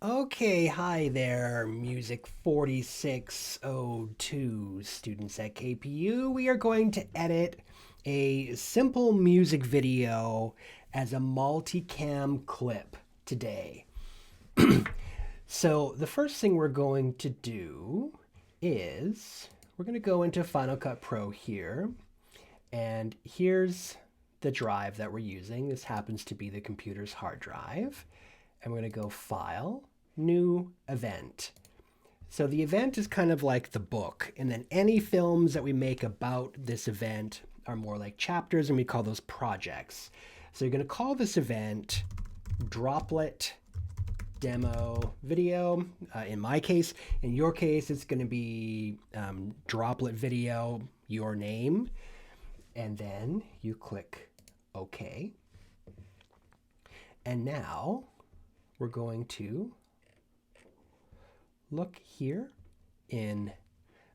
Okay, hi there, Music 4602 students at KPU. We are going to edit a simple music video as a multicam clip today. So the first thing we're going to do is we're going to go into Final Cut Pro here, and here's the drive that we're using. This happens to be the computer's hard drive. And we're going to go File, New Event. So the event is kind of like the book, and then any films that we make about this event are more like chapters, and we call those projects. So you're going to call this event Droplet Demo Video. In my case, in your case, it's going to be Droplet Video, your name, and then you click OK. And now we're going to look here in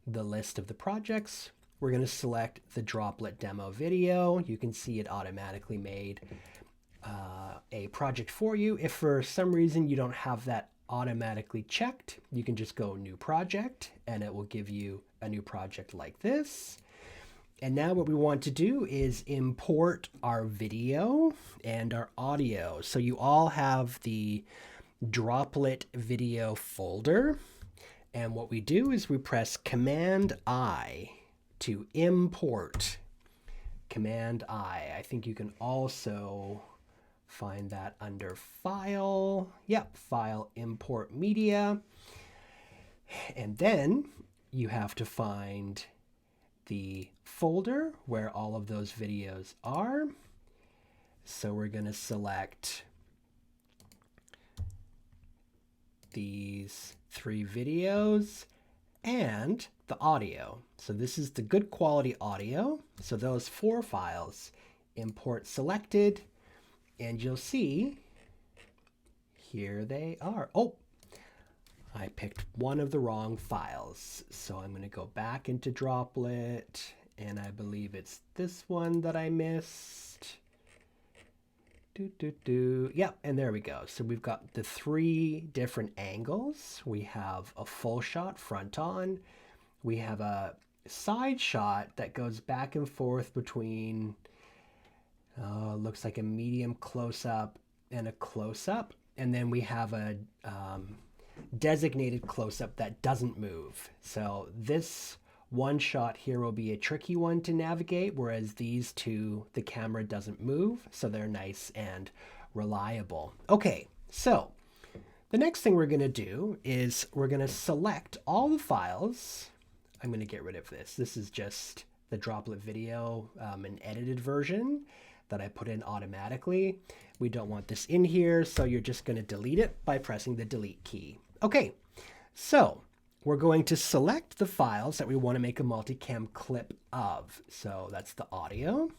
the list of the projects. We're going to select the Droplet Demo Video. You can see it automatically made a project for you. If for some reason you don't have that automatically checked, you can just go New Project, and it will give you a new project like this. And now what we want to do is import our video and our audio. So you all have the Droplet video folder. And what we do is we press Command I to import. Command I. I think you can also find that under File. Yep, File, Import Media. And then you have to find the folder where all of those videos are. So we're going to select these 3 videos and the audio. So this is the good quality audio. So those 4 files, import selected, and you'll see here they are. Oh, I picked one of the wrong files. So I'm going to go back into Droplet, and I believe it's this one that I missed. Yep, and there we go. So we've got the 3 different angles. We have a full shot front on. We have a side shot that goes back and forth between, looks like a medium close-up and a close-up. And then we have a designated close-up that doesn't move. So this one shot here will be a tricky one to navigate, whereas these 2, the camera doesn't move, so they're nice and reliable. Okay, so the next thing we're going to do is we're going to select all the files. I'm going to get rid of this. This is just the Droplet video, an edited version that I put in automatically. We don't want this in here, so you're just going to delete it by pressing the delete key. Okay, so we're going to select the files that we want to make a multicam clip of. So that's the audio.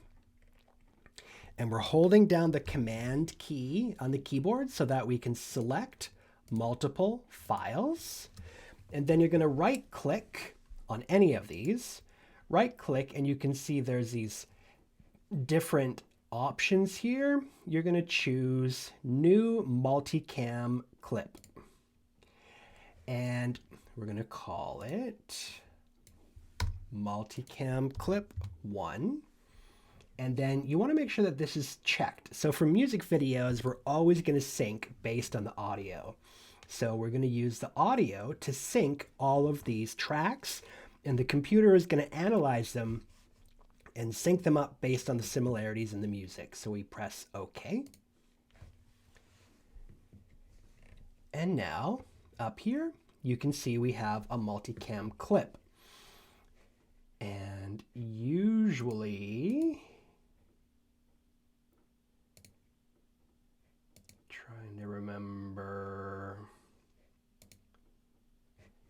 And we're holding down the Command key on the keyboard so that we can select multiple files. And then you're going to right-click on any of these. Right-click, and you can see there's these different options here. You're going to choose New Multicam Clip. And we're going to call it Multicam Clip 1. And then you want to make sure that this is checked. So for music videos, we're always going to sync based on the audio. So we're going to use the audio to sync all of these tracks, and the computer is going to analyze them and sync them up based on the similarities in the music. So we press OK. And now up here, you can see we have a multicam clip. And usually, trying to remember.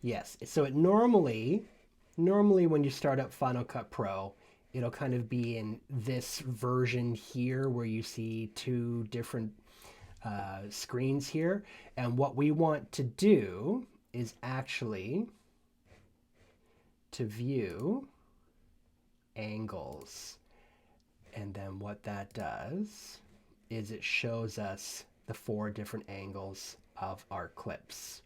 Yes, so it normally when you start up Final Cut Pro, it'll kind of be in this version here where you see 2 different screens here. And what we want to do is actually to view angles. And then what that does is it shows us the 4 different angles of our clips.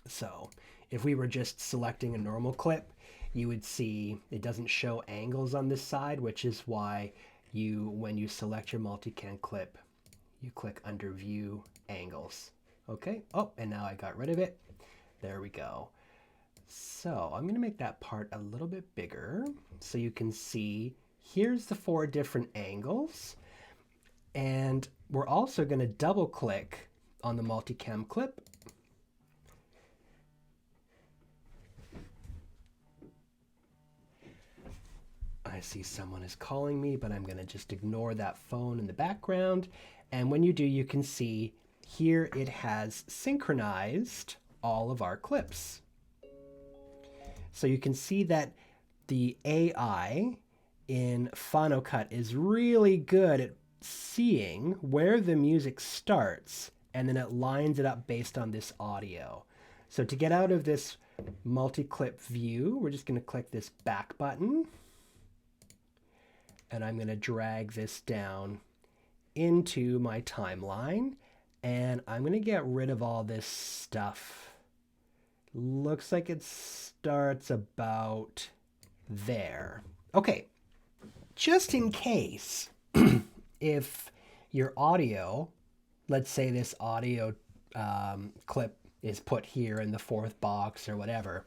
So if we were just selecting a normal clip, you would see it doesn't show angles on this side, which is why when you select your multicam clip, you click under View Angles. Okay, oh, and now I got rid of it. There we go. So I'm going to make that part a little bit bigger so you can see here's the 4 different angles. And we're also going to double click on the multicam clip. I see someone is calling me, but I'm going to just ignore that phone in the background. And when you do, you can see here it has synchronized all of our clips. So you can see that the AI in Final Cut is really good at seeing where the music starts, and then it lines it up based on this audio. So to get out of this multi-clip view, we're just going to click this back button, and I'm going to drag this down into my timeline, and I'm going to get rid of all this stuff. Looks like it starts about there. Okay, just in case, if your audio, let's say this audio clip is put here in the 4th box or whatever,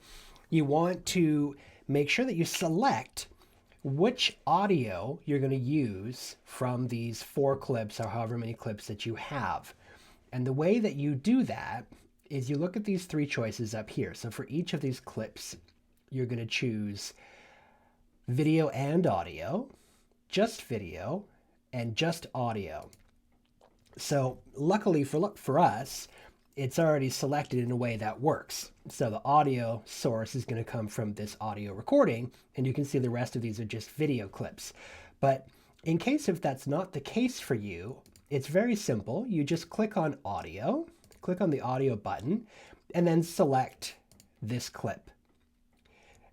you want to make sure that you select which audio you're going to use from these 4 clips or however many clips that you have. And the way that you do that is you look at these 3 choices up here. So for each of these clips, you're going to choose video and audio, just video, and just audio. So luckily for us, it's already selected in a way that works. So the audio source is going to come from this audio recording, and you can see the rest of these are just video clips. But in case if that's not the case for you, it's very simple. You just click on audio, click on the audio button, and then select this clip.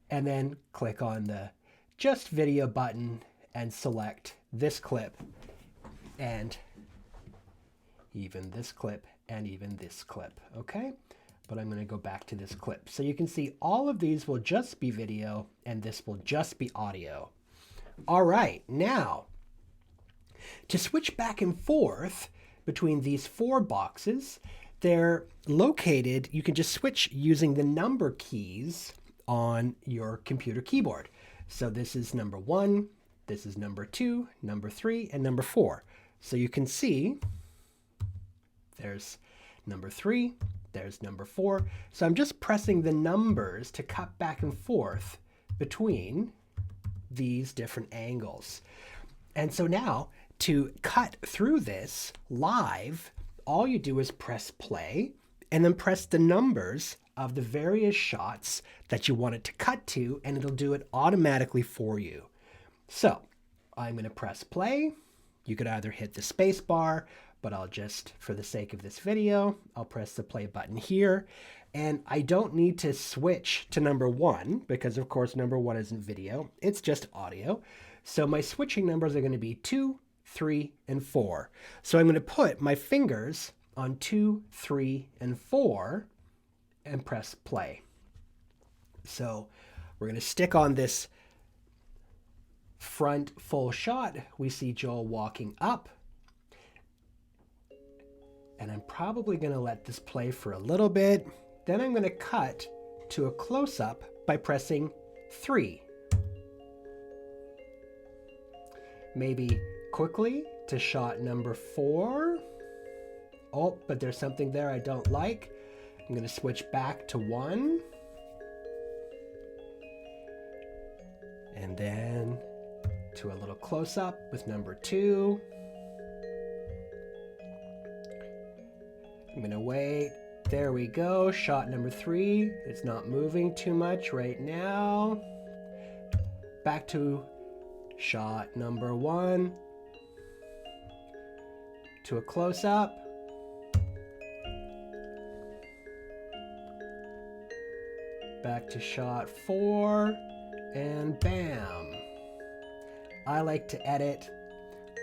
And then click on the just video button and select this clip, and even this clip, and even this clip, okay? But I'm going to go back to this clip. So you can see all of these will just be video, and this will just be audio. All right, now, to switch back and forth between these 4 boxes, they're located, you can just switch using the number keys on your computer keyboard. So this is number 1, this is number 2, number 3, and number 4. So you can see there's number 3, there's number 4. So I'm just pressing the numbers to cut back and forth between these different angles. And so now to cut through this live, all you do is press play and then press the numbers of the various shots that you want it to cut to, and it'll do it automatically for you. So I'm going to press play. You could either hit the space bar, but I'll just, for the sake of this video, I'll press the play button here. And I don't need to switch to number 1 because of course number 1 isn't video, it's just audio. So my switching numbers are going to be 2, 3, and 4. So I'm going to put my fingers on 2, 3, and 4 and press play. So we're going to stick on this front full shot. We see Joel walking up. And I'm probably going to let this play for a little bit. Then I'm going to cut to a close-up by pressing 3. Maybe quickly to shot number 4. Oh, but there's something there I don't like. I'm going to switch back to 1. And then to a little close-up with number 2. I'm going to wait. There we go. Shot number 3. It's not moving too much right now. Back to shot number 1. To a close-up. Back to shot 4. And bam. I like to edit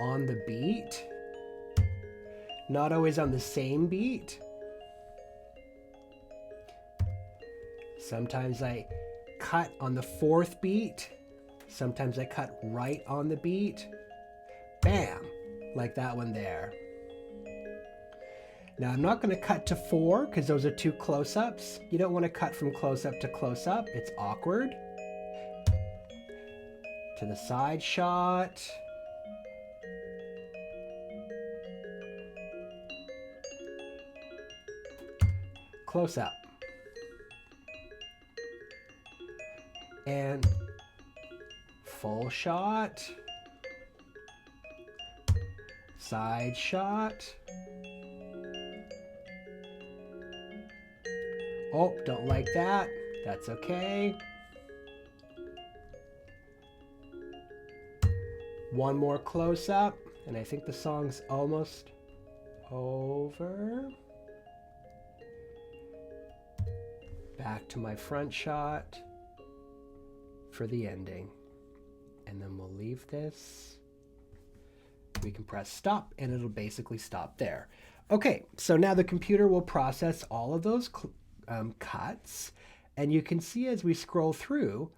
on the beat. not always on the same beat. Sometimes I cut on the 4th beat. Sometimes I cut right on the beat. Bam, like that one there. Now I'm not going to cut to 4 because those are 2 close-ups. You don't want to cut from close-up to close-up. It's awkward. To the side shot. Close-up. And full shot. Side shot. Oh, don't like that. That's okay. One more close-up, and I think the song's almost over. Back to my front shot for the ending. And then we'll leave this. We can press stop, and it'll basically stop there. Okay, so now the computer will process all of those cuts, and you can see as we scroll through,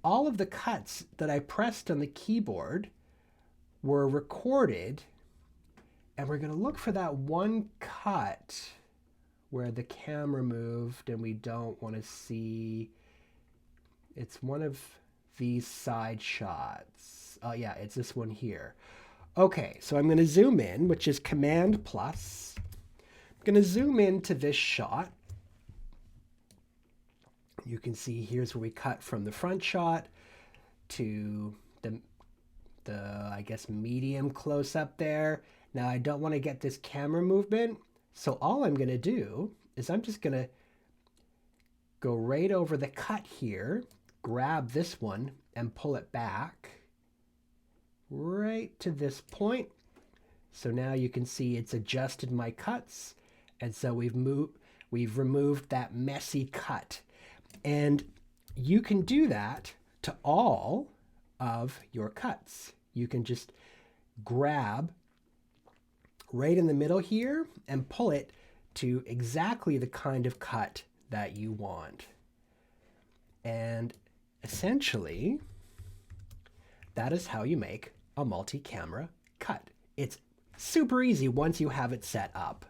all of the cuts that I pressed on the keyboard were recorded, and we're going to look for that one cut where the camera moved and we don't want to see. It's one of these side shots. Oh yeah, it's this one here. Okay, so I'm going to zoom in, which is Command plus. I'm going to zoom into this shot. You can see here's where we cut from the front shot to the I guess medium close up there. Now I don't want to get this camera movement, so all I'm going to do is I'm just going to go right over the cut here, grab this one and pull it back right to this point. So now you can see it's adjusted my cuts, and so we've removed that messy cut. And you can do that to all of your cuts. You can just grab right in the middle here and pull it to exactly the kind of cut that you want. And essentially, that is how you make a multi-camera cut. It's super easy once you have it set up.